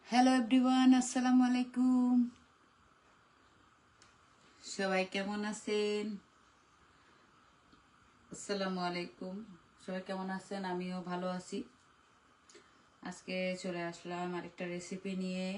Hello everyone, আসসালামু আলাইকুম। সবাই কেমন আছেন? আসসালামু আলাইকুম। সবাই কেমন আছেন? আমিও ভালো আছি। আজকে চলে আসলাম আরেকটা রেসিপি নিয়ে।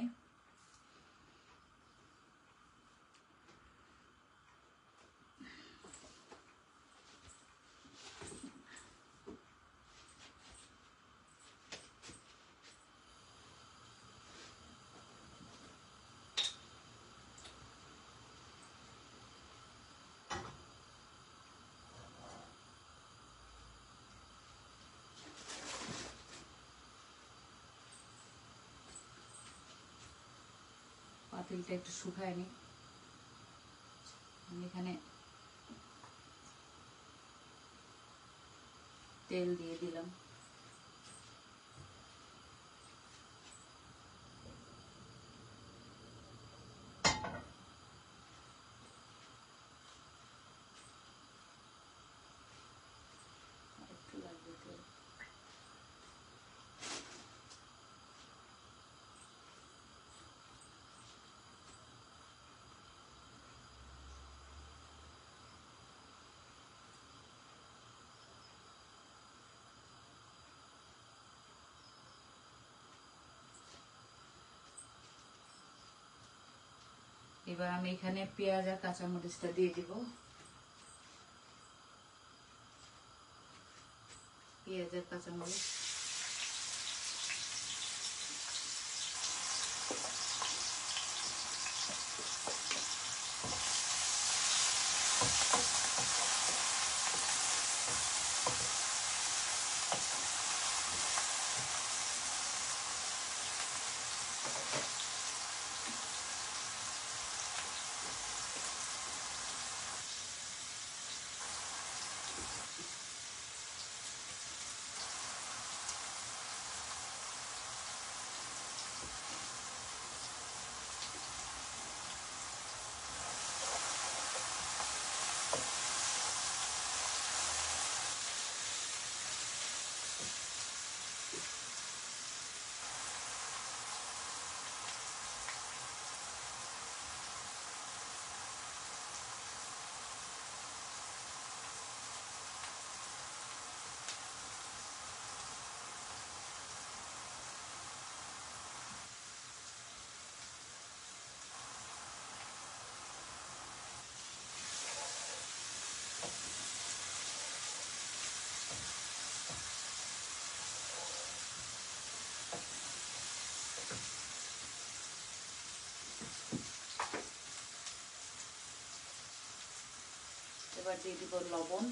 পাতিলটা একটু শুকায় নি। আমি এখানে তেল দিয়ে দিলাম। একটু লাগবে তেল। এবার আমি এখানে পেঁয়াজ আর কাঁচামরিচটা দিয়ে দিব। পেঁয়াজ আর কাঁচামরিচ এবার দিয়ে দিব লবণ।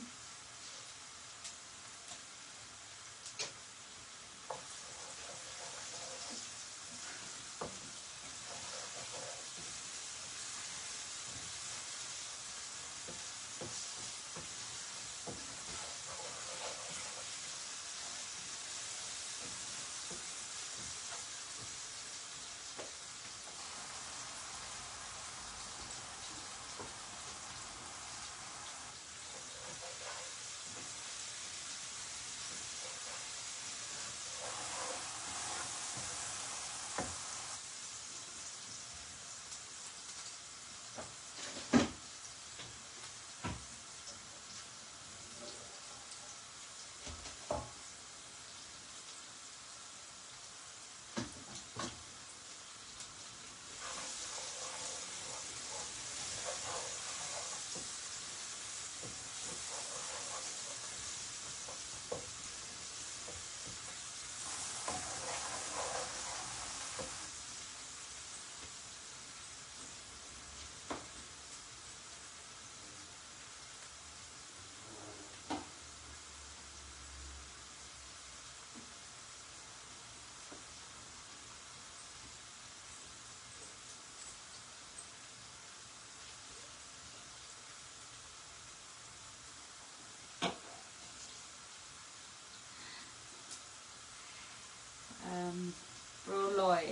প্রলয়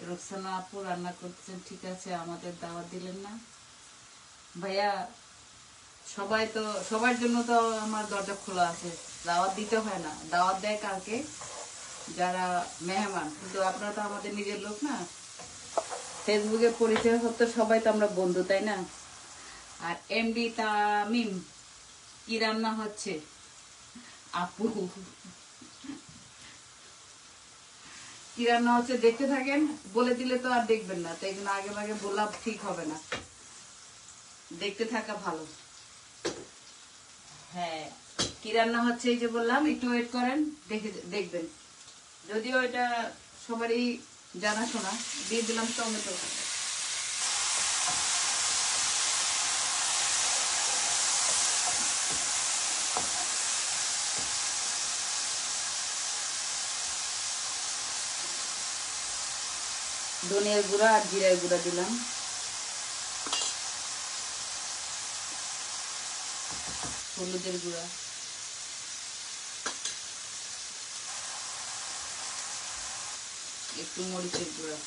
রোকসানা আপু রান্না করতেছেন, ঠিক আছে, আমাদের দাওয়াত দিলেন না ভাইয়া? সবার জন্য তো আমার দরজা খোলা আছে, দাওয়াত দিতে হয় না? দাওয়াত দেয় কালকে, যারা মেহমান, কিন্তু আপনারা তো আমাদের নিজের লোক না। ফেসবুকে পরিচয় হতো, সবাই তো আমরা বন্ধু, তাই না? আর এমডি তামিম, কি রান্না হচ্ছে আপু? কি রান্না হচ্ছে দেখতে থাকেন, বলে দিলে তো আর দেখবেন না, তাই জন্য আগে ভাগে বলা ঠিক হবে না, দেখতে থাকা ভালো। হ্যাঁ, কি রান্না হচ্ছে এই যে বললাম, একটু ওয়েট করেন, দেখে দেখবেন। যদিও এটা সবারই জানাশোনা। দিয়ে দিলাম টমেটো। ধনিয়ার গুঁড়া আর জিরার গুঁড়া দিলাম। হলুদের গুঁড়া, একটু মরিচের গুঁড়া।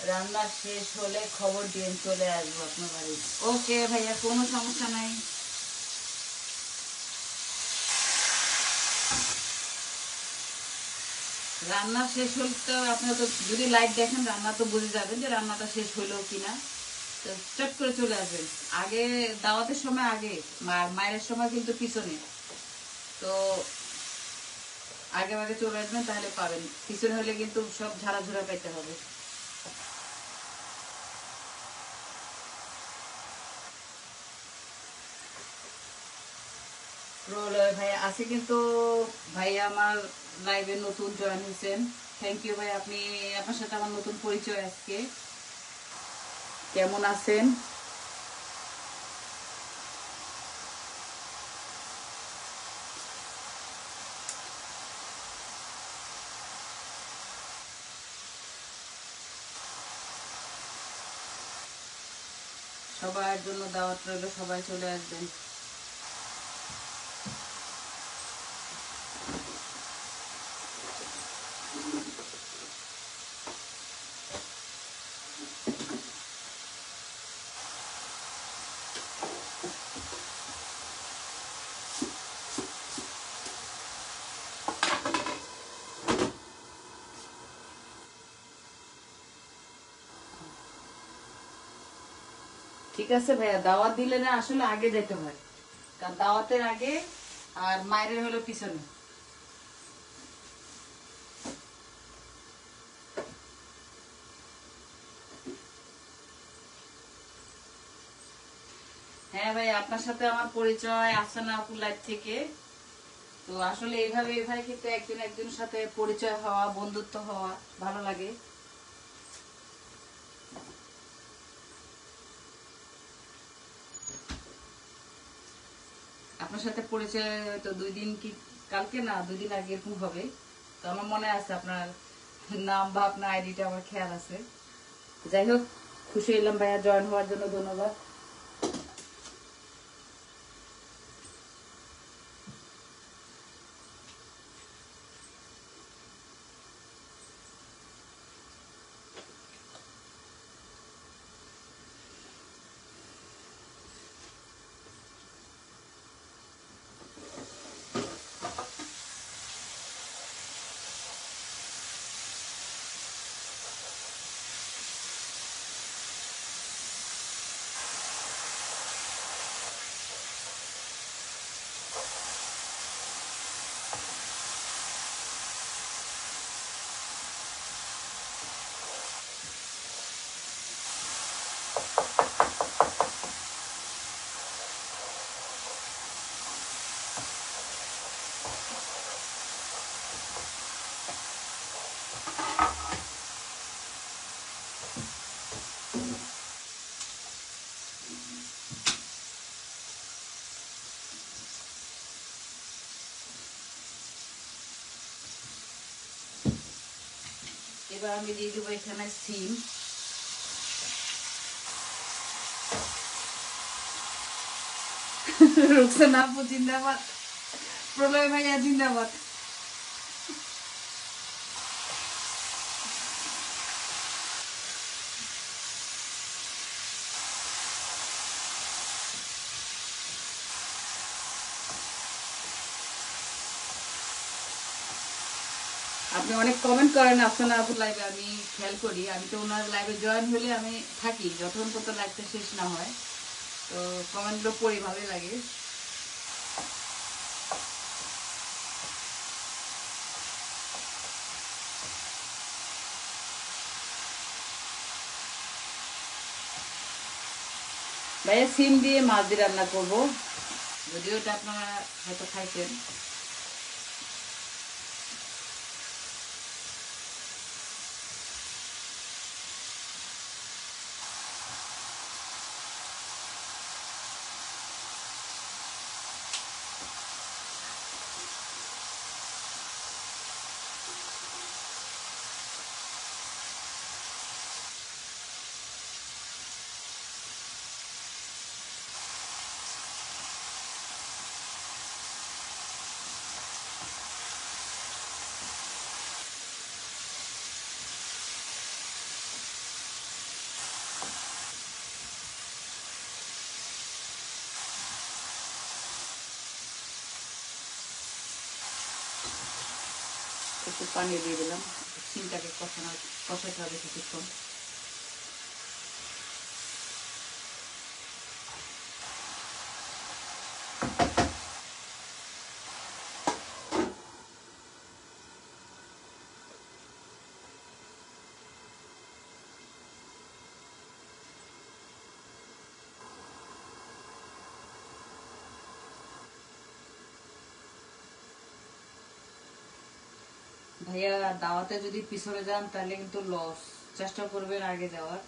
রান্না শেষ হলে খবর দিয়ে চলে আসবো আপনার বাড়ি। ওকে ভাইয়া, কোনো সমস্যা নাই। রান্না শেষ হলে তো আপনার তো যদি লাইট দেখেন রান্না তো বুঝে যাবেন যে রান্নাটা শেষ হইলো কিনা। তো চট করে চলে আসবেন। আগে দাওয়াতের সময় আগে, মায়ের সময় কিন্তু পিছনে। তো আগে আগে চলে আসবেন, তাহলে পাবেন। পিছনে হলে কিন্তু সব ঝাড়াঝুড়া পাইতে হবে। প্রলয় ভাই আছে কিন্তু, ভাই আমার লাইভে নতুন জয়েন হয়েছেন। থ্যাংক ইউ ভাই, আপনি আপনার সাথে আমার নতুন পরিচয় আজকে। কেমন আছেন? সবার জন্য দাওয়াত রইল, সবাই চলে আসবেন। ঠিক আছে ভাইয়া, দাওয়াত দিলে না আসলে আগে যেতে হয়, কারণ দাওয়াতের আগে আর মায়ের হলো পিছনে। হ্যাঁ ভাই, আপনার সাথে আমার পরিচয় আফসানা আপুর লাইফ থেকে। তো আসলে এইভাবে কিন্তু একজন একজনের সাথে পরিচয় হওয়া, বন্ধুত্ব হওয়া ভালো লাগে। আপনার সাথে পরিচয় তো 2 দিন কি, কালকে না 2 দিন আগে এরকম হবে। তো আমার মনে আছে আপনার নাম বা আপনার আইডিটা আমার খেয়াল আছে। যাই হোক, খুশি হলাম ভাইয়া, জয়েন হওয়ার জন্য ধন্যবাদ। এবার আমি দিয়ে দেবো এখানে সিম। রুকসানা আপু জিন্দাবাদ, প্রলয় ভাইয়া জিন্দাবাদ। আপনি অনেক কমেন্ট করেন আফসানা আপুর লাইভে, আমি খেয়াল করি। আমি তো ওনার লাইভে জয়েন হলে আমি থাকি যতক্ষণ পর্যন্ত লাইভটা শেষ না হয়, তো কমেন্টগুলো পড়ি, ভালোই লাগে। ভাইয়া সিম দিয়ে মাছ দিয়ে রান্না করবো, যদিও এটা আপনারা হয়তো খাইছেন। একটু পানি দিয়ে দিলাম, সিমটাকে কষাতে হবে কিছুক্ষণ। ভাইয়া দাওয়াতে যদি পিছনে যান তাহলে কিন্তু লস, চেষ্টা করবেন আগে যাওয়ার।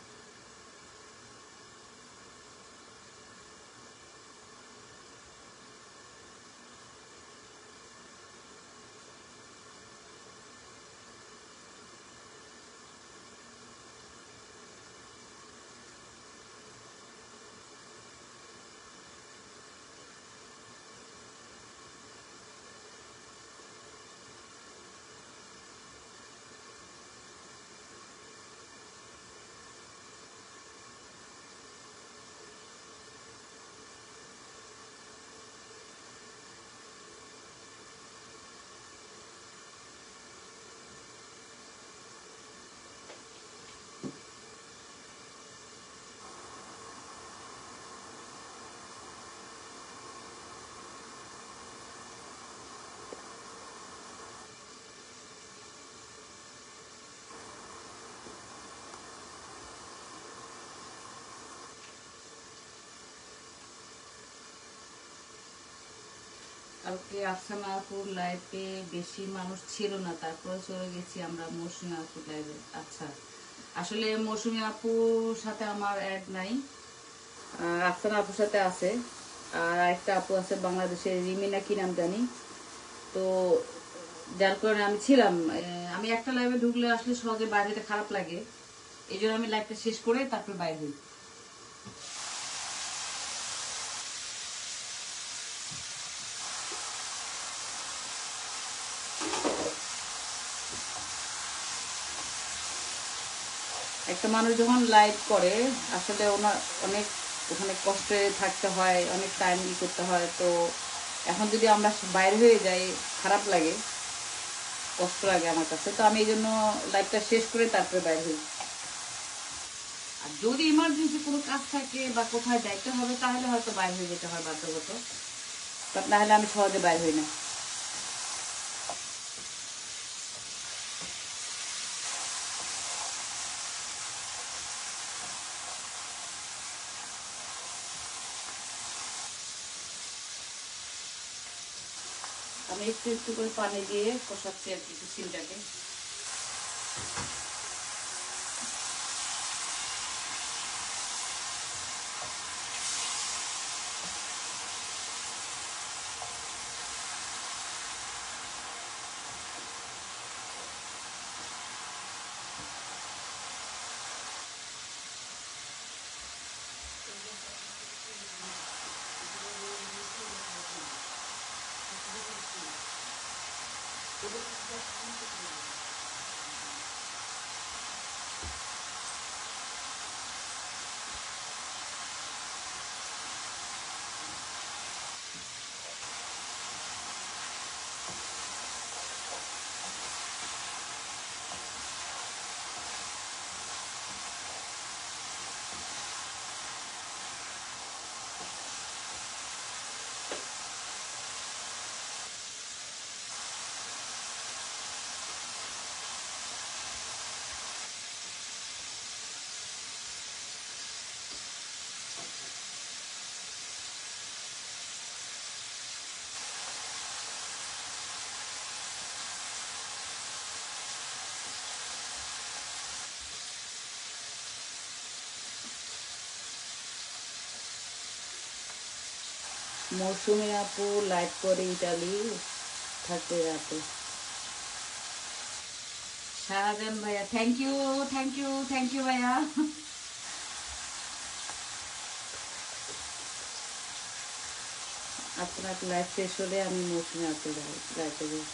কালকে আফসানা আপুর লাইভে বেশি মানুষ ছিল না, তারপরে চলে গেছি আমরা মৌসুমী আপুর লাইভে। আচ্ছা, আসলে মৌসুমী আপুর সাথে আমার অ্যাড নাই, আফসানা আপুর সাথে আছে। আর একটা আপু আছে বাংলাদেশের, রিমিনা কি নাম জানি, তো যার কারণে আমি ছিলাম। আমি একটা লাইভে ঢুকলে আসলে সহজে বাইরে খারাপ লাগে, এই জন্য আমি লাইভটা শেষ করে তারপর বাইরে হই। একটা মানুষ যখন লাইভ করে আসলে ওনার অনেক ওখানে কষ্টে থাকতে হয়, অনেক টাইম করতে হয়। তো এখন যদি আমরা বাইরে হয়ে যাই খারাপ লাগে, কষ্ট লাগে আমার কাছে। তো আমি এই জন্য লাইভটা শেষ করে তারপরে বাইরে হই। আর যদি ইমার্জেন্সি কোনো কাজ থাকে বা কোথায় যাইতে হবে তাহলে হয়তো বাইরে হয়ে যেতে হয় বাধ্যগত, বাট না হলে আমি সহজে বাইরে হই না। আমি একটু একটু করে পানি দিয়ে কষাচ্ছি আর কি সিমটাকে। মৌসুমী আপু লাইভ করে ইতালি থাকতে রাতে। শাহজাহান ভাইয়া thank you, thank you, thank you ভাইয়া। আপনার লাইভ শেষ হলে আমি মৌসুমী আপু লাইভে যাই।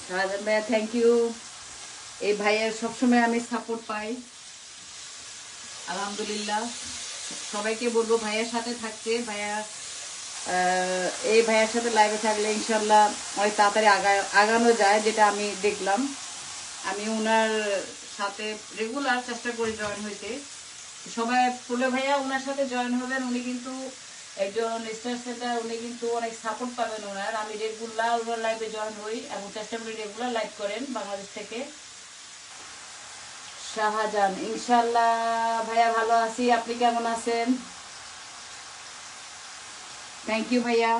শাহজাহান ভাইয়া থ্যাংক ইউ। এই ভাইয়ের সবসময় আমি সাপোর্ট পাই, আলহামদুলিল্লাহ। সবাইকে বলবো ভাইয়ের সাথে থাকতে। ভাইয়া এই ভাইয়ের সাথে লাইভে থাকলে ইনশাল্লাহ অনেক তাড়াতাড়ি আগানো যায়, যেটা আমি দেখলাম। আমি ওনার সাথে রেগুলার চেষ্টা করি জয়েন হইতে। সবাই ফুলে ভাইয়া ওনার সাথে জয়েন হবেন। উনি কিন্তু একজন স্টার সেন্টার, উনি কিন্তু অনেক সাপোর্ট পাবেন ওনার। আমি রেগুলার ওনার লাইভে জয়েন হই এবং চেষ্টা করি রেগুলার লাইভ করেন বাংলাদেশ থেকে। শাহজাহান ইনশাল্লাহ ভাইয়া ভালো আছি, আপনি কেমন আছেন? থ্যাংক ইউ ভাইয়া।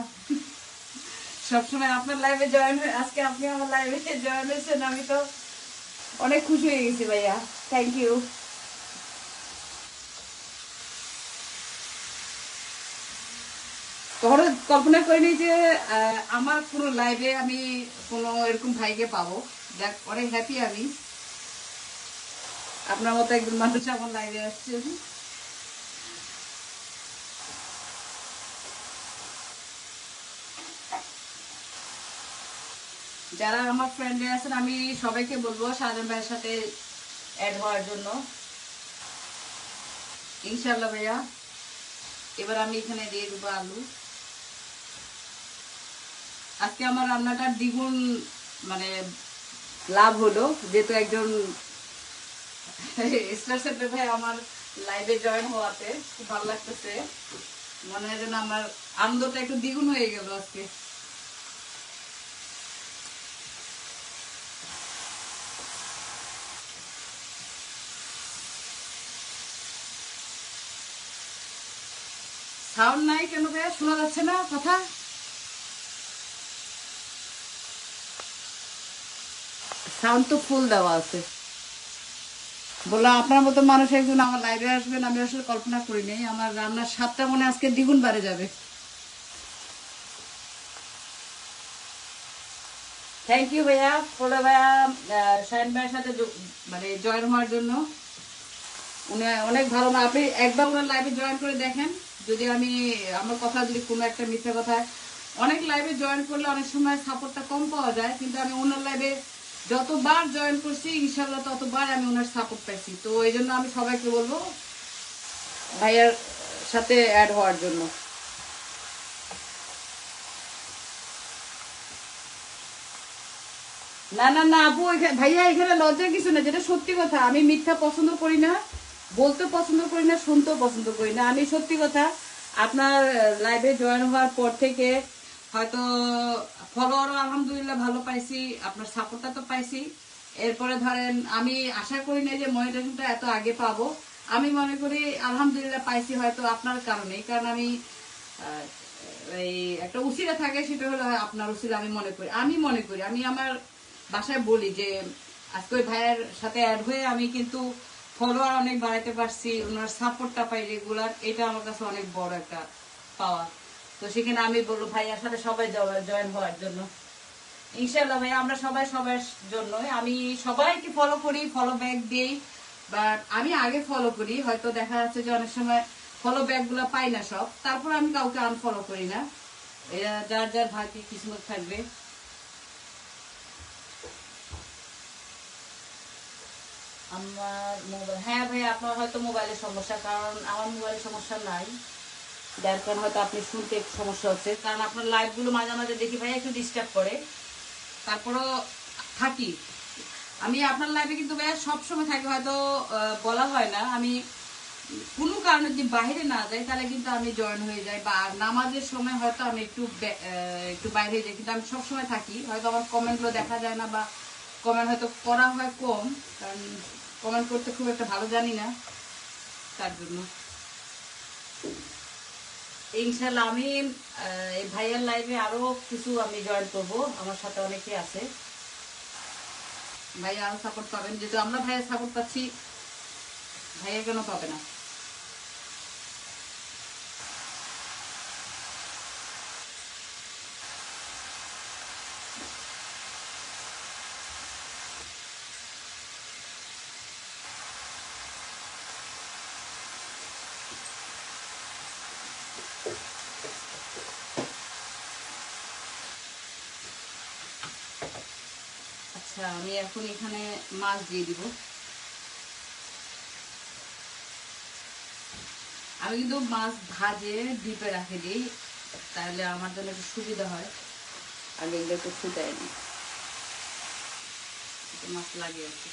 সবসময় আপনার লাইভে জয়েন হয়ে আজকে আপনি আমার লাইভে জয়েন হয়েছেন, আমি তো অনেক খুশি হয়ে গেছি ভাইয়া, থ্যাংক ইউ। কখনো কল্পনা করিনি যে আমার পুরো লাইভে আমি কোনো এরকম ভাইকে পাবো। যাক, অনেক হ্যাপি আমি, আপনার মতো একজন মানুষ আমার লাইভে আসছেন। যারা আমার ফ্রেন্ডে আছেন আমি সবাইকে বলবো শাহজাহান ভাইয়ের সাথে অ্যাড হওয়ার জন্য ইনশাল্লাহ ভাইয়া। এবার আমি এখানে দিয়ে দেবো আলু। আজকে আমার রান্নাটা দ্বিগুণ মানে লাভ হলো, যেহেতু একজন স্টার সেন্টার ভাই আমার লাইভে জয়েন হওয়াতে খুব ভালো লাগতেছে। মনে হয় যেন আমার আনন্দটা একটু দ্বিগুণ হয়ে গেল আজকে। সাউন্ড নাই কেন ভাইয়া, শোনা যাচ্ছে না কথা? সাউন্ড তো ফুল দেওয়া আছে। বললাম আপনার মতো মানুষ একজন আমার লাইভে আসবেন আমি আসলে কল্পনা করি নাই। আমার রান্নার স্বাদটা মনে আজকে দ্বিগুণ বাড়ে যাবে। থ্যাংক ইউ ভাইয়া, ফলে ভাইয়া শাহিন ভাইয়ের সাথে মানে জয়েন হওয়ার জন্য। উনি অনেক ভালো না, আপনি একবার ওনার লাইভে জয়েন করে দেখেন। যদি আমি আমার কথা যদি কোনো একটা মিথ্যা কথা, অনেক লাইভে জয়েন করলে অনেক সময় সাপোর্টটা কম পাওয়া যায়, কিন্তু আমি ওনার লাইভে যতবার জয়েন করছি ইনশাল্লাহ ততবার আমি ওনার সাপোর্ট পাইছি। তো এই জন্য আমি সবাইকে বলবো ভাইয়ার সাথে অ্যাড হওয়ার জন্য। না না না আপু, ভাইয়া এখানে লজ্জার কিছু না, যেটা সত্যি কথা। আমি মিথ্যা পছন্দ করি না, বলতে পছন্দ করি না, শুনতেও পছন্দ করি না। আমি সত্যি কথা, আপনার লাইভে জয়েন হওয়ার পর থেকে হয়তো ফলোয়ারও আলহামদুলিল্লাহ ভালো পাইছি, আপনার সাপোর্টটা তো পাইছি। এরপরে ধরেন আমি আশা করি না যে মনিটাইজেশনটা এত আগে পাবো। আমি মনে করি আলহামদুলিল্লাহ পাইছি হয়তো আপনার কারণেই, কারণ আমি এই একটা উসিলা থাকে, সেটা হলো আপনার উসিলা। আমি মনে করি আমি আমার বাসায় বলি যে আজকে ওই ভাইয়ের সাথে অ্যাড হয়ে আমি কিন্তু ফলোয়ার অনেক বাড়াইতে পারছি, ওনার সাপোর্টটা পাই রেগুলার, এটা আমার কাছে অনেক বড় একটা পাওয়া। তো সেখানে আমি বলবো ভাইয়ার সাথে সবাই জয়েন হওয়ার জন্য ইনশাল্লাহ। ভাই আমরা সবাই সবার জন্য, আমি সবাইকে ফলো করি, ফলো ব্যাক দিই। বাট আমি আগে ফলো করি, হয়তো দেখা যাচ্ছে যে অনেক সময় ফলো ব্যাক গুলো পাই না সব, তারপর আমি কাউকে আনফলো করি না। এরা যার যার ভাগ্যে কিসমত থাকবে। আমার মোবাইল, হ্যাঁ ভাই আপনার হয়তো মোবাইলের সমস্যা, কারণ আমার মোবাইলের সমস্যা নাই। যার কারণে হয়তো আপনি শুনতে একটু সমস্যা হচ্ছে, কারণ আপনার লাইভগুলো মাঝে মাঝে দেখি ভাই একটু ডিস্টার্ব করে। তারপরও থাকি আমি আপনার লাইভে, কিন্তু ভাইয়া সবসময় থাকি, হয়তো বলা হয় না। আমি কোনো কারণে যদি বাইরে না যাই তাহলে কিন্তু আমি জয়েন হয়ে যাই, বা নামাজের সময় হয়তো আমি একটু বাইরে যাই, কিন্তু আমি সবসময় থাকি। হয়তো আমার কমেন্টগুলো দেখা যায় না, বা কমেন্ট হয়তো করা হয় কম, কারণ কমেন্ট করতে খুব একটা ভালো জানি না, তার জন্য। ইনশাল্লাহ আমি এই ভাইয়ার লাইভে আরো কিছু আমি জয়েন করব, আমার সাথে অনেকে আছে। ভাইয়া আরো সাপোর্ট পাবেন, যেহেতু আমরা ভাইয়া সাপোর্ট পাচ্ছি, ভাইয়া কেন পাবে না? আচ্ছা, আমি এখন এখানে মাছ দিয়ে দিব। আমি কিন্তু মাছ ভাজে ডিপে রাখে দিই, তাহলে আমার জন্য একটু সুবিধা হয়। আগে এগুলো একটু ফুটাই নি, মাছ লাগিয়েছি।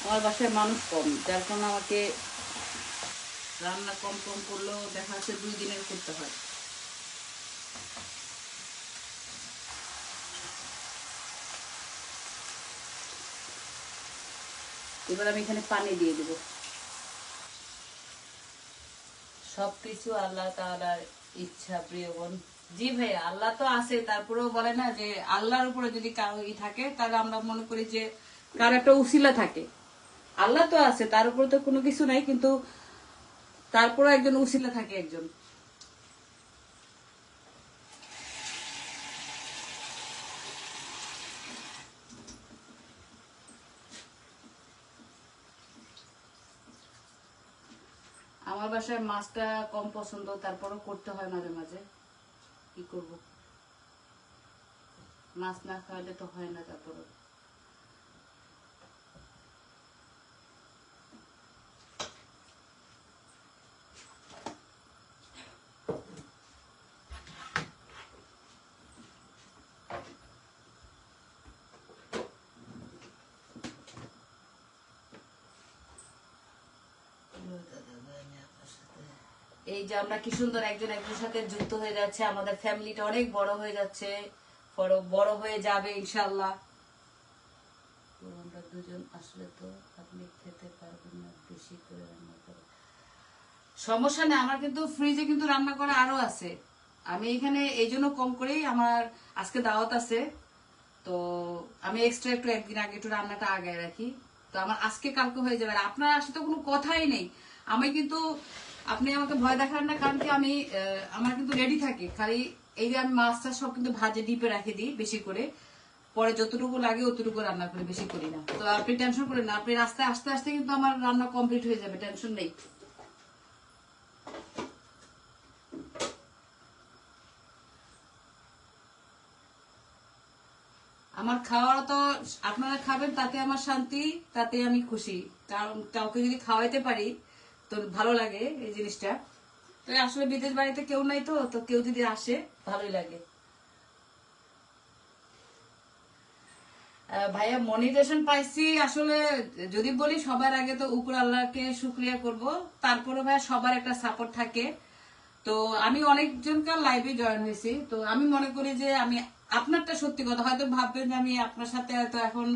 আমার বাসায় মানুষ কম, যার কারণে আমাকে রান্না কম কম করলেও দেখা যাচ্ছে 2 দিনের করতে হয়। এবার আমি এখানে পানি দিয়ে দেব। সবকিছু আল্লাহ তাআলার ইচ্ছা প্রিয়গণ। জি ভাইয়া, আল্লাহ তো আছে, তারপরেও বলে না যে আল্লাহর উপরে যদি কারো থাকে, তাহলে আমরা মনে করি যে কার একটা উসিলা থাকে। আল্লাহ তো আছে, তার উপরে তো কোনো কিছু নাই, কিন্তু তারপরে একজন উসিলা থাকে একজন। আমার বাসায় মাছটা কম পছন্দ, তারপরও করতে হয় মাঝে মাঝে, কি করব, মাছ না খাওয়ালে তো হয় না। তারপরে এই যে আমরা কি সুন্দর একজন একজনের সাথে যুক্ত হয়ে যাচ্ছে, আমাদের ফ্যামিলিটা অনেক বড় হয়ে যাচ্ছে, বড় হয়ে যাবে ইনশাআল্লাহ। আমরা দুজন আসলে তো আপনি খেতে পারবেন না, বেশি করে রান্না করে সমস্যা নেই। আমার কিন্তু ফ্রিজে কিন্তু রান্না করা আরো আছে। আমি এখানে এই জন্য কম করেই, আমার আজকে দাওয়াত আছে, তো আমি এক্সট্রা একটু একদিন আগে একটু রান্নাটা আগায় রাখি। তো আমার আজকে কালকে হয়ে যাবে। আর আপনার আসলে তো কোনো কথাই নেই। আমি কিন্তু, আপনি আমাকে ভয় দেখান না, কারণ কি আমি আমার কিন্তু রেডি থাকে। খালি এই যে আমি মাছটা সব কিন্তু ভাজে ডিপে রেখে দিই বেশি করে, পরে যতটুকু লাগে অতটুকু রান্না করে, বেশি করি না। তো আপনি টেনশন করেন না, আপনি রাস্তায় আস্তে আস্তে কিন্তু আমার রান্না কমপ্লিট হয়ে যাবে, টেনশন নেই। আমার খাওয়া তো আপনারা খাবেন, তাতে আমার শান্তি, তাতে আমি খুশি। কারণ কাউকে যদি খাওয়াইতে পারি তো ভালো লাগে এই জিনিসটা। তো আসলে বিদেশ বাড়িতে কেউ নাই, তো তো কেউ যদি আসে ভালোই লাগে। ভাইয়া মনিটাইজেশন পাইছি আসলে, যদি বলি সবার আগে তো উপর আল্লাহকে শুকরিয়া করব। তারপরে ভাইয়া সবার একটা সাপোর্ট থাকে। তো আমি অনেকজনকার লাইভে জয়েন হয়েছি, তো আমি মনে করি যে আমি আপনারটা সত্যি কথা, হয়তো ভাববেন যে আমি আপনার সাথে হয়তো এখন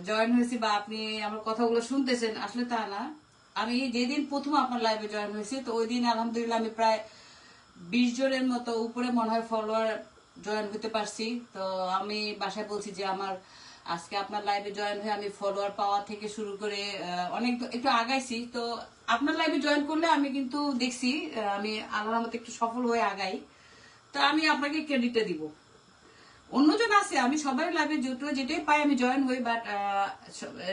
জয়েন হয়েছি বা আপনি আমার কথাগুলো শুনতেছেন, আসলে তা না। আমি যেদিন প্রথম আপনার লাইভে জয়েন হয়েছি, তো ওই দিন আলহামদুলিল্লাহ আমি প্রায় 20 জনের মতো উপরে মনে হয় ফলোয়ার জয়েন হতে পারছি। তো আমি বাসায় বলছি যে আমার আজকে আপনার লাইভে জয়েন হয়ে আমি ফলোয়ার পাওয়া থেকে শুরু করে অনেক একটু আগাইছি। তো আপনার লাইভে জয়েন করলে আমি কিন্তু দেখছি আমি আল্লাহর মতো একটু সফল হয়ে আগাই। তো আমি আপনাকে ক্রেডিটটা দিব। অন্যজন আছে, আমি সবার লাইভে যেটাই পাই আমি জয়েন হই, বাট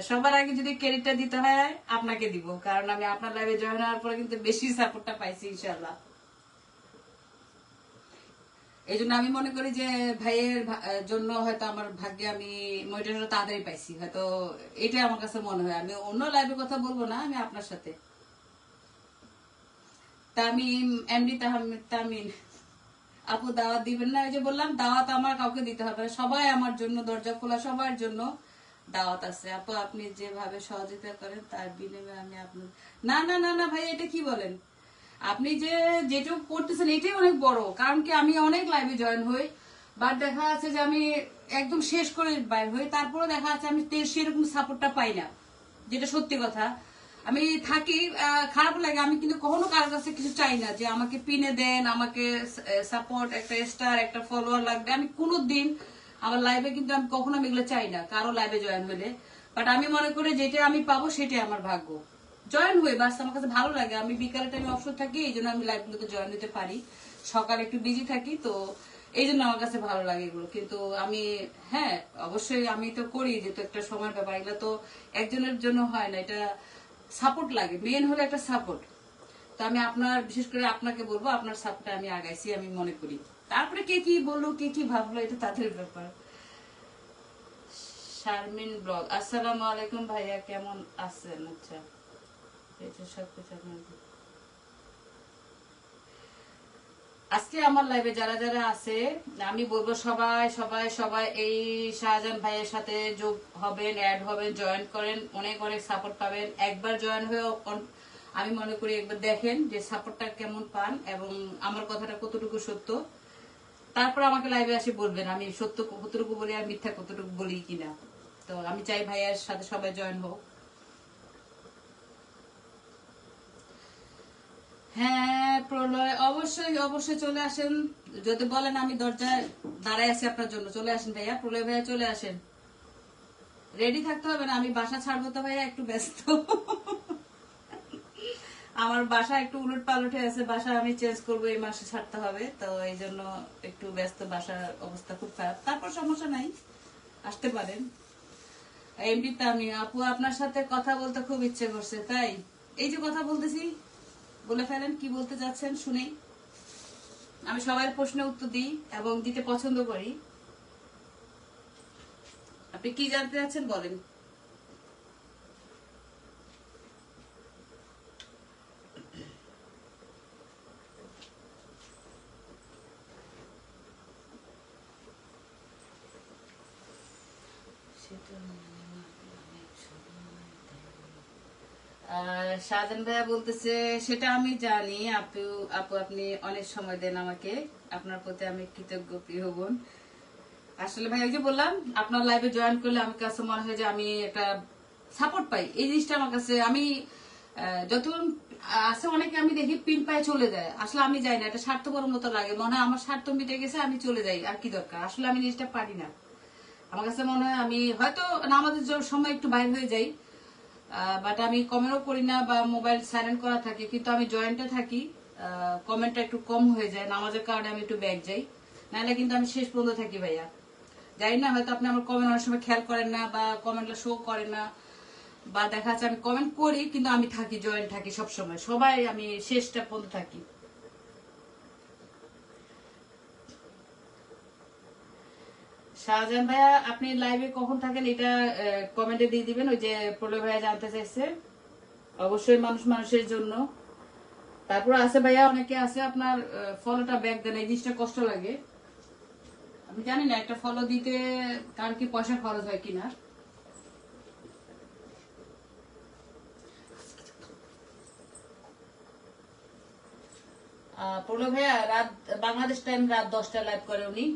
সবার আগে যদি ক্রেডিটটা দিতে হয় আপনাকে দিব, কারণ আমি আপনার লাইভে জয়েন হওয়ার পরে কিন্তু বেশি সাপোর্টটা পাইছি ইনশাআল্লাহ। এই জন্য আমি মনে করি যে ভাইয়ের জন্য হয়তো আমার ভাগ্যে আমি মোটিভেশন তাড়াতাড়ি পাইছি, হয়তো এটাই আমার কাছে মনে হয়। আমি অন্য লাইভের কথা বলবো না, আমি আপনার সাথে। তামিম, এমডি তামিম আপু দাওয়াত দিবেন না? ওই যে বললাম দাওয়াত আমার কাউকে দিতে হবে না, সবাই আমার জন্য দরজা খোলা, সবার জন্য দাওয়াত আছে। আপু আপনি যেভাবে সহযোগিতা করেন তার বিনিময়ে আমি আপনার, না না না না ভাই, এটা কি বলেন আপনি? যে যেটুকু করতেছেন এটাই অনেক বড়, কারণ কি আমি অনেক লাইভে জয়েন হই, বাট দেখা যাচ্ছে যে আমি একদম শেষ করে বাইর হই, তারপরে দেখা যাচ্ছে আমি সেরকম সাপোর্টটা পাই না, যেটা সত্যি কথা। আমি থাকি, খারাপ লাগে, আমি কিন্তু কখনো কারোর কাছে কিছু চাই না যে আমাকে পিনে দেন, আমাকে সাপোর্ট, একটা স্টার, একটা ফলোয়ার লাগবে। আমি কোনো দিন আমার লাইভে কিন্তু আমি কখনো আমি এগুলো চাই না কারো লাইভে জয়েন হলে। বাট আমি মনে করি যেটা আমি পাবো সেটাই আমার ভাগ্য। জয়েন হই বাস, আমার কাছে ভালো লাগে। আমি বিকালে টাইমে অবসর থাকি, এই জন্য আমি লাইভগুলোতে জয়েন দিতে পারি। সকালে একটু বিজি থাকি, তো এই জন্য আমার কাছে ভালো লাগে এগুলো। কিন্তু আমি, হ্যাঁ অবশ্যই আমি তো করি, যেহেতু একটা সময়ের ব্যাপার, এগুলো তো একজনের জন্য হয় না, এটা সাপোর্ট লাগে, মেন হলো একটা সাপোর্ট। তো আমি আপনার, বিশেষ করে আপনাকে বলবো, আপনার সাপোর্টে আমি আগাইছি আমি মনে করি। তারপরে কে কি বললো, কে কি ভাবলো, এটা তাদের ব্যাপার। শারমিন ব্লগ, আসসালামু আলাইকুম ভাইয়া, কেমন আছেন? আচ্ছা, এটা সবকিছু আপনার। আজকে আমার লাইভে যারা যারা আছে, আমি বলবো সবাই সবাই সবাই এই শাহজাহান ভাইয়ের সাথে যোগ হবেন, অ্যাড হবেন, জয়েন করেন, অনেক অনেক সাপোর্ট পাবেন। একবার জয়েন হয়ে আমি মনে করি একবার দেখেন যে সাপোর্টটা কেমন পান এবং আমার কথাটা কতটুকু সত্য, তারপর আমাকে লাইভে আসে বলবেন আমি সত্য কতটুকু বলি আর মিথ্যা কতটুকু বলি কিনা। তো আমি চাই ভাইয়ার সাথে সবাই জয়েন হোক। হ্যাঁ প্রলয়, অবশ্যই অবশ্যই চলে আসেন। যদি বলেন আমি দরজায় দাঁড়ায় আছি আপনার জন্য, চলে আসেন ভাইয়া, প্রলয় ভাইয়া চলে আসেন। রেডি থাকতে হবে না, আমি বাসা ছাড়বো তো ভাইয়া, একটু ব্যস্ত। আমার বাসা একটু উলট পালট হয়ে আছে, বাসা আমি চেঞ্জ করবো, এই মাসে ছাড়তে হবে, তো এই জন্য একটু ব্যস্ত, বাসার অবস্থা খুব খারাপ। তারপর সমস্যা নাই, আসতে পারেন। এমনিতে আমি আপু আপনার সাথে কথা বলতে খুব ইচ্ছে করছে, তাই এই যে কথা বলতেছি, বলে ফেলেন কি বলতে যাচ্ছেন শুনেই। আমি সবার প্রশ্নের উত্তর দিই এবং দিতে পছন্দ করি। আপনি কি জানতে চাচ্ছেন বলেন। শাহজাহান ভাইয়া বলতেছে সেটা আমি জানি আপু, আপু আপনি অনেক সময় দেন আমাকে, আপনার প্রতি আমি কৃতজ্ঞ প্রিয় বোন। আসলে ভাই ওই যে বললাম, আপনার লাইভে জয়েন করলে আমার কাছে মনে হয় যে আমি একটা সাপোর্ট পাই, এই জিনিসটা আমার কাছে। আমি যতক্ষণ আছে অনেকে আমি দেখি পিন পায়ে চলে যায়, আসলে আমি যাই না, এটা স্বার্থপর মতো লাগে, মনে হয় আমার স্বার্থ মিটে গেছে, আমি চলে যাই, আর কি দরকার। আসলে আমি জিনিসটা পারি না, আমার কাছে মনে হয় আমি হয়তো নামাজের সময় একটু বাইর হয়ে যাই, বাট আমি কমেন্টও করি না বা মোবাইল সাইলেন্ট করা থাকে, কিন্তু আমি জয়েন্টে থাকি। কমেন্টটা একটু কম হয়ে যায়, নামাজের কারণে আমি একটু ব্যাক যাই, নাহলে কিন্তু আমি শেষ পর্যন্ত থাকি ভাইয়া। জানি না হয়তো আপনি আমার কমেন্ট অনেক সময় খেয়াল করেন না বা কমেন্টটা শো করেন না, বা দেখা যাচ্ছে আমি কমেন্ট করি কিন্তু আমি থাকি, জয়েন্ট থাকি সবসময়, সবাই আমি শেষটা পর্যন্ত থাকি। শাহজাহান ভাইয়া আপনি লাইভে কখন থাকেন এটা কমেন্টে দিয়ে দিবেন, ওই যে প্রলয় ভাইয়া জানতে চাইছে। অবশ্যই মানুষ মানুষের জন্য। তারপর আছে ভাইয়া অনেকে আছে আপনার ফলোটা ব্যাক দেন, এই জিনিসটা কষ্ট লাগে। আমি জানি না একটা ফলো দিতে কার কি পয়সা খরচ হয় কিনা। প্রলয় ভাইয়া রাত, বাংলাদেশ টাইম রাত 10টা লাইভ করে উনি।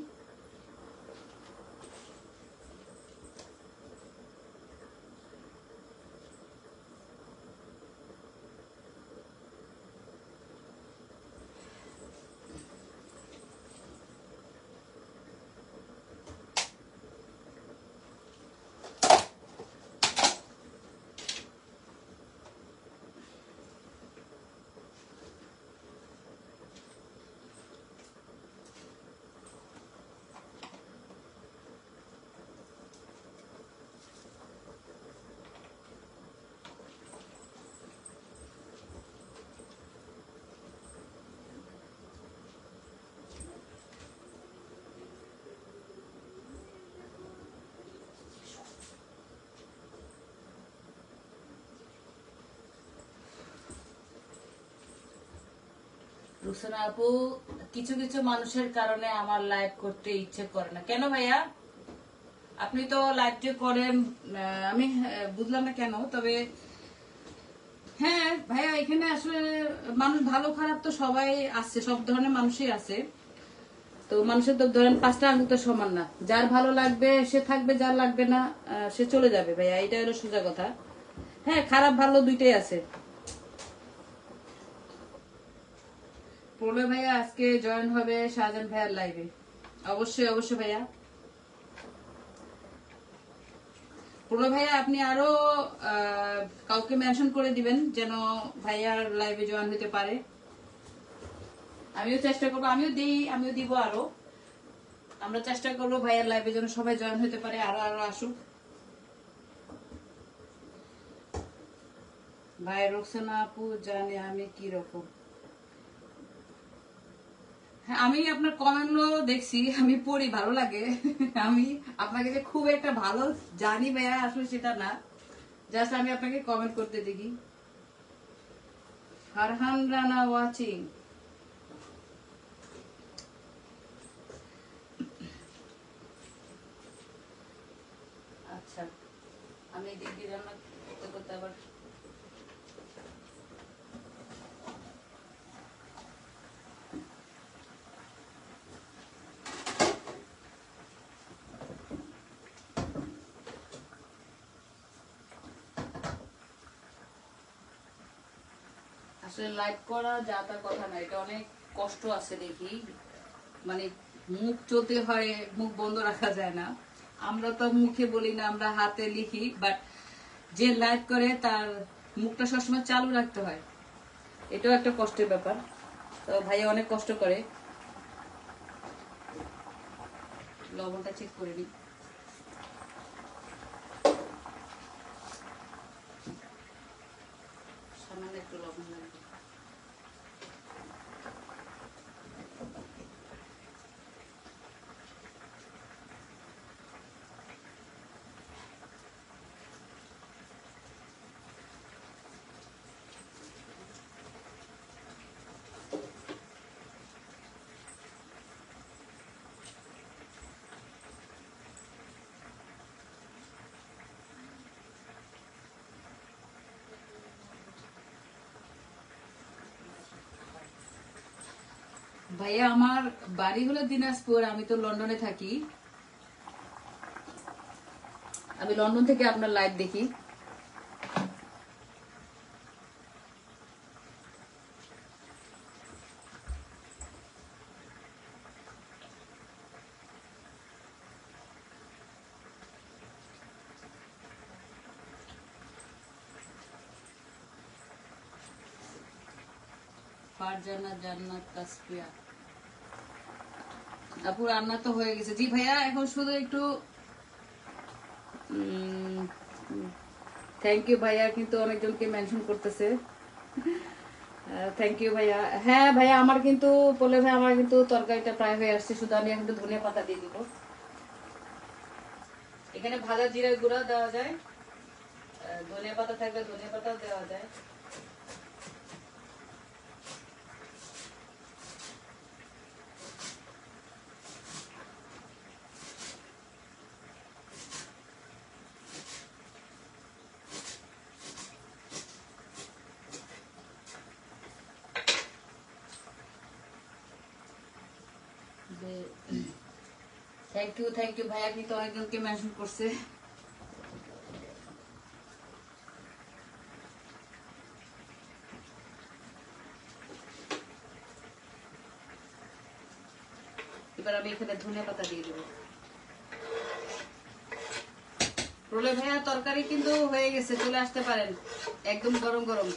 রুকসানা আপু, কিছু কিছু মানুষের কারণে আমার লাইভ করতে ইচ্ছে করে না। কেন ভাইয়া? আপনি তো লাইভটি করেন, আমি বুঝলাম না কেন। তবে হ্যাঁ ভাইয়া, এখানে আসলে মানুষ ভালো খারাপ তো সবাই আছে, সব ধরনের মানুষই আছে। তো মানুষের তো ধরেন 5টা আঙুল তো সমান না। যার ভালো লাগবে সে থাকবে, যার লাগবে না সে চলে যাবে ভাইয়া, এটা হলো সোজা কথা। হ্যাঁ, খারাপ ভালো দুইটাই আছে। প্রলয় ভাইয়া আজকে জয়েন হবে শাহজাহান ভাইয়ার লাইভে। অবশ্যই অবশ্যই ভাইয়া। প্রলয় ভাইয়া, আপনি আরো কাউকে মেনশন করে দিবেন যেন ভাইয়ার লাইভে জয়েন হতে পারে। আমিও চেষ্টা করবো, আমিও দিব আরো। আমরা চেষ্টা করবো ভাইয়ার লাইভে যেন সবাই জয়েন হতে পারে, আরো আরো আসুক। ভাই রোকসানা আপু জানে আমি কি রকম। হ্যাঁ, আমি আপনার কমেন্ট গুলো দেখছি, আমি পড়ি, ভালো লাগে। আমি আপনাকে যে খুব একটা ভালো জানি ভাইয়া আসলে সেটা না, জাস্ট আমি আপনাকে কমেন্ট করতে দেখি। ফারহান রানা ওয়াচিং। আচ্ছা, আমি দেখি রান্না করতে করতে আবার আসলে লাইভ করা যা তার কথা না, এটা অনেক কষ্ট আছে দেখি। মানে মুখ চলতে হয়, মুখ বন্ধ রাখা যায় না। আমরা তো মুখে বলি না, আমরা হাতে লিখি, বাট যে লাইভ করে তার মুখটা সবসময় চালু রাখতে হয়। এটাও একটা কষ্টের ব্যাপার। তো ভাইয়া অনেক কষ্ট করে। লবণটা চেক করে নিই। সামান্য একটু লবণ লাগবে। ভাইয়া আমার বাড়ি হলো দিনাজপুর, আমি তো লন্ডনে থাকি। আমি লন্ডন থেকে আপনার লাইভ দেখি। ফারজানা জান্নাত তাসফিয়া আপু, রান্না তো হয়ে গেছে। জি ভাইয়া, এখন শুধু একটু থ্যাংক ইউ ভাইয়া, কিন্তু অনেকজনকে মেনশন করতেছে। থ্যাংক ইউ ভাইয়া। হ্যাঁ ভাইয়া, আমার কিন্তু বলে ভাই, আমার কিন্তু তরকারিটা প্রায় হয়ে আসছে, শুধু আমি এখন ধনিয়া পাতা দিয়ে দিব। এখানে ভাজা জিরার গুঁড়া দেওয়া যায়, ধনিয়া পাতা থাকলে ধনিয়া পাতাও দেওয়া যায়। থ্যাংক ইউ ভাইয়া, কিন্তু অনেকজনকে মেনশন করছে। এবার আমি এখানে ধনিয়া পাতা দিয়ে দেবো। প্রলয় ভাইয়া, তরকারি কিন্তু হয়ে গেছে, চলে আসতে পারেন, একদম গরম গরম।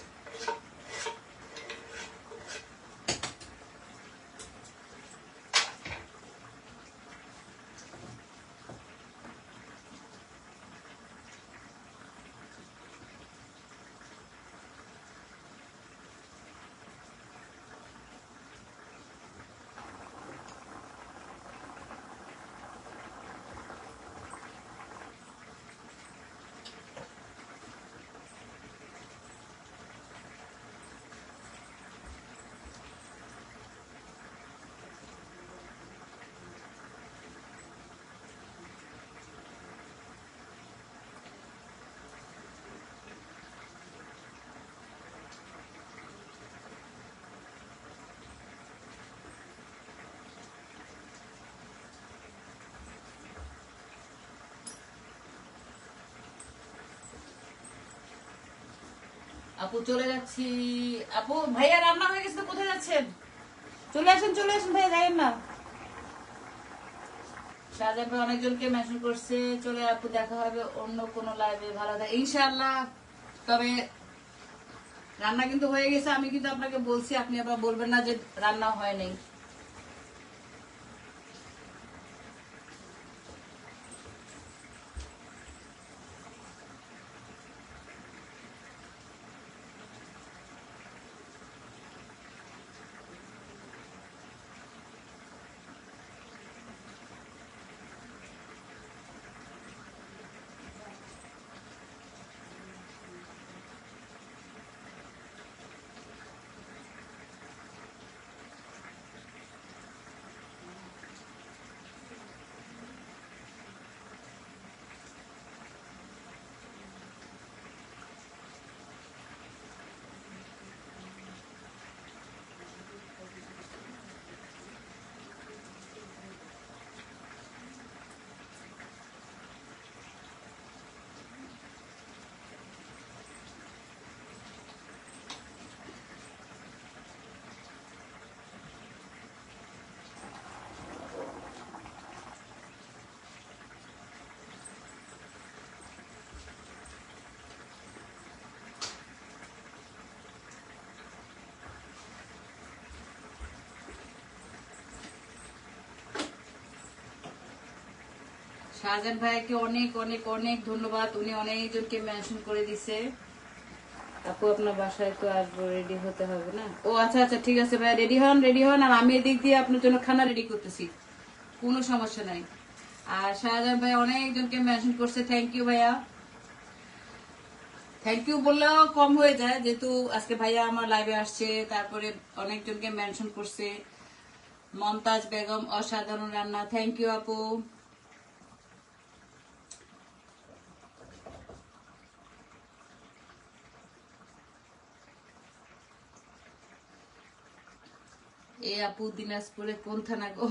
আপু চলে যাচ্ছি। আপু ভাইয়া রান্না হয়ে গেছে, তো কোথায় যাচ্ছেন? চলে আসেন ভাইয়া, যাইয়েন না। শাহজাহান ভাই অনেকজনকে মেনশন করছে, চলে আপু দেখা হবে অন্য কোনো লাইভে, ভালো থাকে ইনশাআল্লাহ। তবে রান্না কিন্তু হয়ে গেছে, আমি কিন্তু আপনাকে বলছি, আপনি আবার বলবেন না যে রান্না হয় নাই। শাহজাহান ভাইয়াকে অনেক অনেক অনেক ধন্যবাদ, উনি অনেকজনকে মেনশন করে দিছে। আপু আপনার বাসায় তো আসবো, রেডি হতে হবে না? ও আচ্ছা আচ্ছা, ঠিক আছে ভাইয়া, রেডি হন, আর আমি এদিক দিয়ে আপনার জন্য খানা রেডি করতেছি, কোনো সমস্যা নাই। আর শাহজাহান ভাই অনেকজনকে মেনশন করছে, থ্যাংক ইউ ভাইয়া। থ্যাংক ইউ বললেও কম হয়ে যায়, যেহেতু আজকে ভাইয়া আমার লাইভে আসছে, তারপরে অনেকজনকে মেনশন করছে। মমতাজ বেগম অসাধারণ রান্না, থ্যাংক ইউ আপু। এ আপু দিনাজপুরে কোন থানা গো?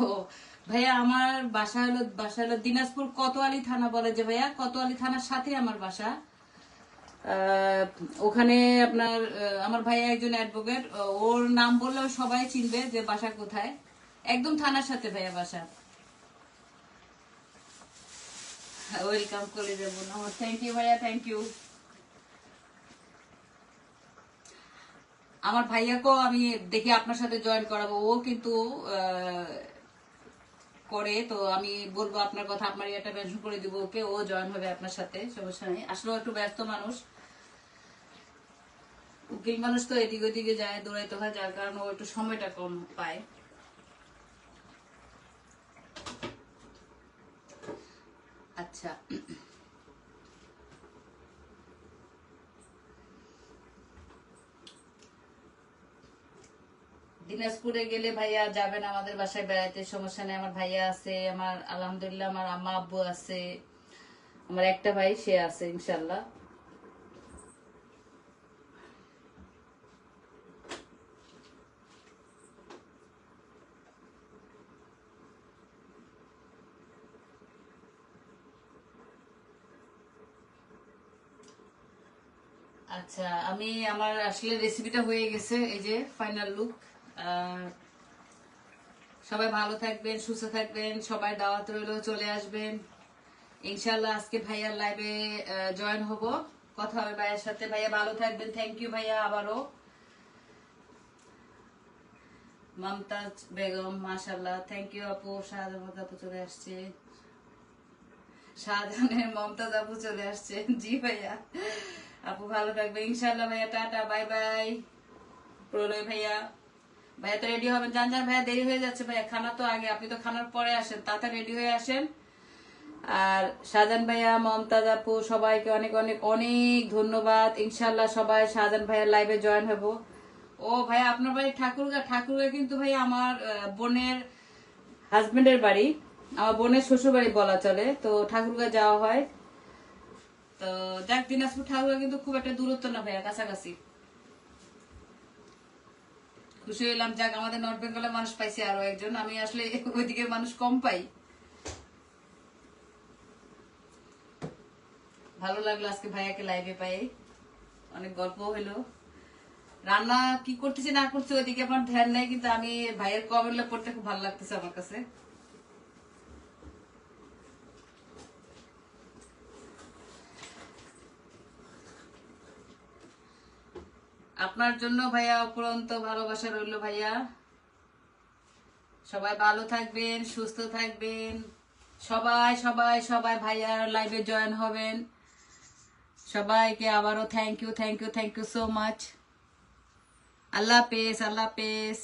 ভাইয়া আমার বাসা হলো দিনাজপুর কোতোয়ালি থানা, বলে যে ভাইয়া কোতোয়ালি থানার সাথে আমার বাসা। আহ, ওখানে আপনার আমার ভাইয়া একজন অ্যাডভোকেট, ওর নাম বললেও সবাই চিনবে যে বাসা কোথায়। একদম থানার সাথে ভাইয়া বাসা। ওয়েলকাম করে যাবো, থ্যাংক ইউ ভাইয়া, থ্যাংক ইউ। আমার ভাইয়াকেও আমি দেখি আপনার সাথে জয়েন করাবো, ও কিন্তু করে, তো আমি বলবো আপনার কথা, আপনার এটা মেনশন করে দিব ওকে, ও জয়েন হবে আপনার সাথে, সমস্যা নেই। আসলে একটু ব্যস্ত মানুষ, উকিল মানুষ তো, এদিকে ওদিকে যায়, দৌড়াইতে হয়, যার কারণে ও একটু সময়টা কম পায়। আচ্ছা, দিনাজপুরে গেলে ভাইয়া যাবেন আমাদের বাসায় বেড়াইতে, সমস্যা নেই। আমার ভাইয়া আছে, আমার আলহামদুলিল্লাহ আমার আম্মা আব্বু আছে, আমার একটা ভাই সে আছে ইনশাল্লাহ। আচ্ছা, আমি আমার আসলে রেসিপিটা হয়ে গেছে, এই যে ফাইনাল লুক। সবাই ভালো থাকবেন, সুস্থ থাকবেন, সবাই দাওয়াত রইলো, চলে আসবেন ইনশাল্লাহ। আজকে ভাইয়ার লাইভে জয়েন হব, কথা হবে ভাইয়ার সাথে। ভাইয়া ভালো থাকবেন, থ্যাংক ইউ ভাইয়া আবারও। মমতাজ বেগম মাশাল্লাহ, থ্যাংক ইউ আপু। শাহজাহান আপু চলে আসছে, শাহজাহানের মমতাজ আপু চলে আসছে, জি ভাইয়া। আপু ভালো থাকবে ইনশাল্লাহ ভাইয়া, টাটা বাই বাই। প্রলয় ভাইয়া, ভাইয়া তো রেডি হবেন, যান যান ভাইয়া, দেরি হয়ে যাচ্ছে ভাইয়া, খানা তো আগে, আপনি তো খানার পরে আসেন, তাড়াতাড়ি রেডি হয়ে আসেন। আর শাহজাহান ভাইয়া, মমতাজ আপু, সবাইকে অনেক অনেক অনেক ধন্যবাদ। ইনশাল্লাহ সবাই শাহজাহান ভাইয়ার লাইভে জয়েন হব। ও ভাইয়া আপনার বাড়ি ঠাকুরগা কিন্তু ভাইয়া আমার বোনের হাজবেন্ডের বাড়ি, আমার বোনের শ্বশুর বাড়ি বলা চলে, তো ঠাকুরগা যাওয়া হয়। তো যাক, দিনাজপুর ঠাকুরগা কিন্তু খুব একটা দূরত্ব না ভাইয়া, কাছাকাছি। খুশি হইলাম, যাক আমাদের নর্থ বেঙ্গলের মানুষ পাইছে আরো একজন, আমি আসলে ওইদিকে মানুষ কম পাই। ভালো লাগলো আজকে ভাইয়াকে লাইভে পাই, অনেক গল্প হইলো। রান্না কি করতেছি না করছি ওইদিকে আমার ধ্যান নেই, কিন্তু আমি ভাইয়ের কমেন্ট পড়তে খুব ভালো লাগতেছে আমার কাছে। আপনার জন্য ভাইয়া অপরন্ত ভালোবাসা রইল ভাইয়া। সবাই ভালো থাকবেন, সুস্থ থাকবেন, সবাই সবাই সবাই ভাইয়ার লাইভে জয়েন হবেন। সবাইকে আবারও thank you, thank you, thank you so much. Allah হাফেজ, আল্লাহ হাফেজ।